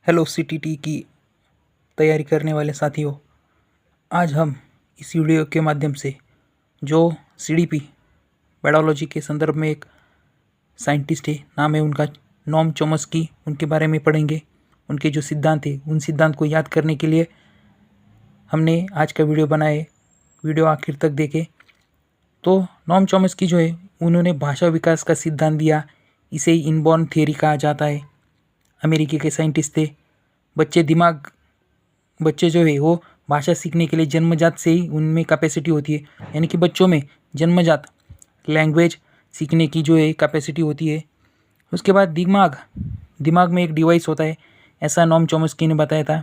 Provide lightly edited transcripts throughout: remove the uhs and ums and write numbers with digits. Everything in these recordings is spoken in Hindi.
हेलो सीटीटी की तैयारी करने वाले साथियों, आज हम इस वीडियो के माध्यम से जो सीडीपी पेडोलॉजी के संदर्भ में एक साइंटिस्ट है, नाम है उनका नोम चॉम्स्की, उनके बारे में पढ़ेंगे। उनके जो सिद्धांत है उन सिद्धांत को याद करने के लिए हमने आज का वीडियो बनाया है। वीडियो आखिर तक देखें। तो नोम चॉम्स्की जो है उन्होंने भाषा विकास का सिद्धांत दिया। इसे इनबॉर्न थियरी कहा जाता है। अमेरिकी के साइंटिस्ट थे। बच्चे जो है वो भाषा सीखने के लिए जन्मजात से ही उनमें कैपेसिटी होती है, यानी कि बच्चों में जन्मजात लैंग्वेज सीखने की जो है कैपेसिटी होती है। उसके बाद दिमाग में एक डिवाइस होता है, ऐसा नोम चॉम्स्की ने बताया था।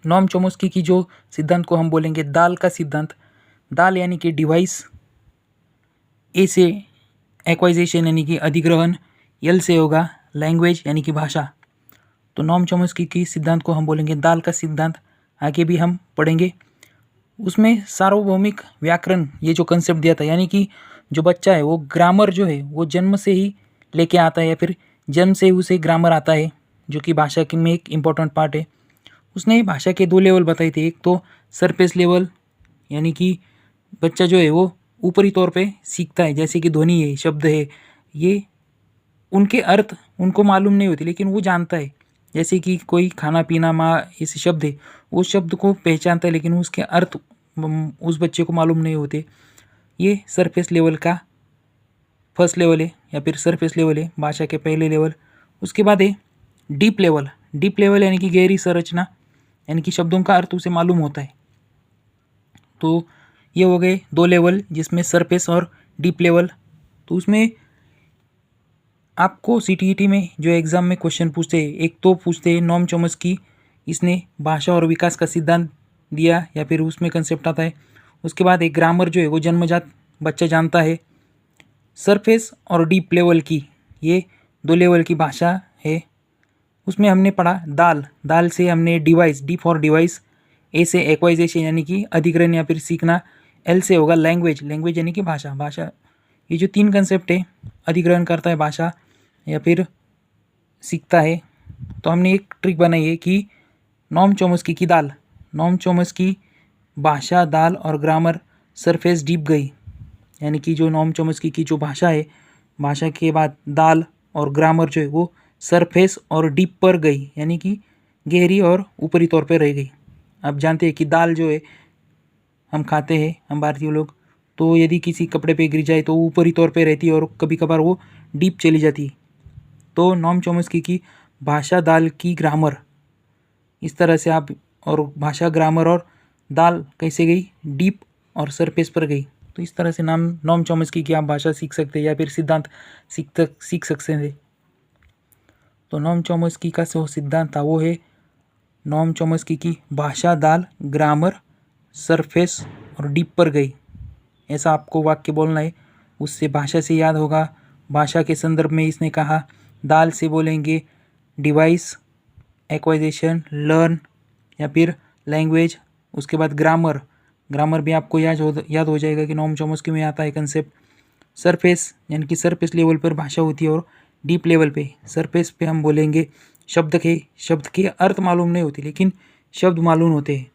नोम चॉम्स्की की जो सिद्धांत को हम बोलेंगे दाल का सिद्धांत। दाल यानी कि डिवाइस, ए से एक्वाइजेशन यानी कि अधिग्रहण, एल से होगा लैंग्वेज यानी कि भाषा। तो नोम चॉम्स्की की सिद्धांत को हम बोलेंगे दाल का सिद्धांत। आगे भी हम पढ़ेंगे। उसमें सार्वभौमिक व्याकरण ये जो कंसेप्ट दिया था, यानी कि जो बच्चा है वो ग्रामर जो है वो जन्म से ही लेके आता है, या फिर जन्म से ही उसे ग्रामर आता है, जो कि भाषा के में एक इम्पॉर्टेंट पार्ट है। उसने भाषा के 2 लेवल बताए थे। एक तो सरफेस लेवल, यानी कि बच्चा जो है वो ऊपरी तौर पे सीखता है, जैसे कि ध्वनि है, शब्द है, ये उनके अर्थ उनको मालूम नहीं होती लेकिन वो जानता है। जैसे कि कोई खाना पीना माँ ऐसे शब्द है, उस शब्द को पहचानता है लेकिन उसके अर्थ उस बच्चे को मालूम नहीं होते। ये सरफेस लेवल का फर्स्ट लेवल है, या फिर सरफेस लेवल है भाषा के पहले लेवल। उसके बाद है डीप लेवल यानी कि गहरी संरचना, यानी कि शब्दों का अर्थ उसे मालूम होता है। तो ये हो गए 2 लेवल, जिसमें सरफेस और डीप लेवल। तो उसमें आपको सीटीईटी में जो एग्ज़ाम में क्वेश्चन पूछते हैं, एक तो पूछते हैं नोम चॉम्स्की, इसने भाषा और विकास का सिद्धांत दिया, या फिर उसमें कंसेप्ट आता है। उसके बाद एक ग्रामर जो है वो जन्मजात बच्चा जानता है। सरफेस और डीप लेवल की ये 2 लेवल की भाषा है। उसमें हमने पढ़ा दाल से हमने डिवाइस, डी फॉर डिवाइस, ए से एक्वाइजेशन यानी कि अधिग्रहण या फिर सीखना, एल से होगा लैंग्वेज यानी कि भाषा। ये जो 3 कंसेप्ट है, अधिग्रहण करता है भाषा या फिर सीखता है। तो हमने एक ट्रिक बनाई है कि नोम चॉम्स्की भाषा, दाल और ग्रामर, सरफेस डीप गई, यानी कि जो नोम चॉम्स्की की जो भाषा है, भाषा के बाद दाल और ग्रामर जो है वो सरफेस और डीप पर गई, यानी कि गहरी और ऊपरी तौर पर रह गई। आप जानते हैं कि दाल जो है हम खाते हैं, हम भारतीय लोग, तो यदि किसी कपड़े पे गिर जाए तो ऊपरी तौर पे रहती है और कभी कभार वो डीप चली जाती है। तो नोम चॉम्स्की की भाषा, दाल की ग्रामर, इस तरह से आप, और भाषा, ग्रामर और दाल कैसे गई, डीप और सरफेस पर गई। तो इस तरह से नोम चॉम्स्की की आप भाषा सीख सकते हैं या फिर सिद्धांत सीख सकते हैं। तो नोम चॉम्स्की का जो सिद्धांत था वो है नोम चॉम्स्की की भाषा, दाल, ग्रामर, सरफेस और डीप पर गई, ऐसा आपको वाक्य बोलना है। उससे भाषा से याद होगा। भाषा के संदर्भ में इसने कहा, दाल से बोलेंगे डिवाइस, एक्वाइजेशन, लर्न या फिर लैंग्वेज। उसके बाद ग्रामर भी आपको याद हो जाएगा कि नोम चॉम्स्की में आता है कंसेप्ट। सरफेस यानी कि सरफेस लेवल पर भाषा होती है, और डीप लेवल पे, सरफेस पे हम बोलेंगे शब्द के अर्थ मालूम नहीं होते लेकिन शब्द मालूम होते हैं।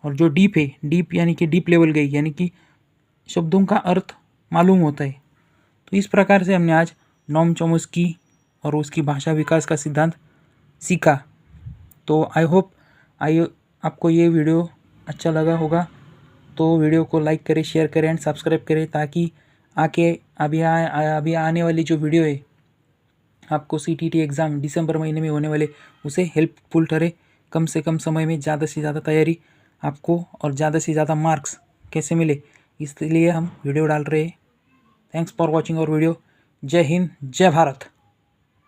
और जो डीप है, डीप यानी कि डीप लेवल गई, यानी कि शब्दों का अर्थ मालूम होता है। तो इस प्रकार से हमने आज नोम चॉम्स्की और उसकी भाषा विकास का सिद्धांत सीखा। तो आई होप आपको ये वीडियो अच्छा लगा होगा। तो वीडियो को लाइक करें, शेयर करें एंड सब्सक्राइब करें, ताकि अभी आने वाली जो वीडियो है आपको सीटीटी एग्ज़ाम दिसंबर महीने में होने वाले, उसे हेल्पफुल ठहरे। कम से कम समय में ज़्यादा से ज़्यादा तैयारी आपको और ज़्यादा से ज़्यादा मार्क्स कैसे मिले, इसलिए हम वीडियो डाल रहे हैं। Thanks for watching our video. जय हिंद, जय भारत।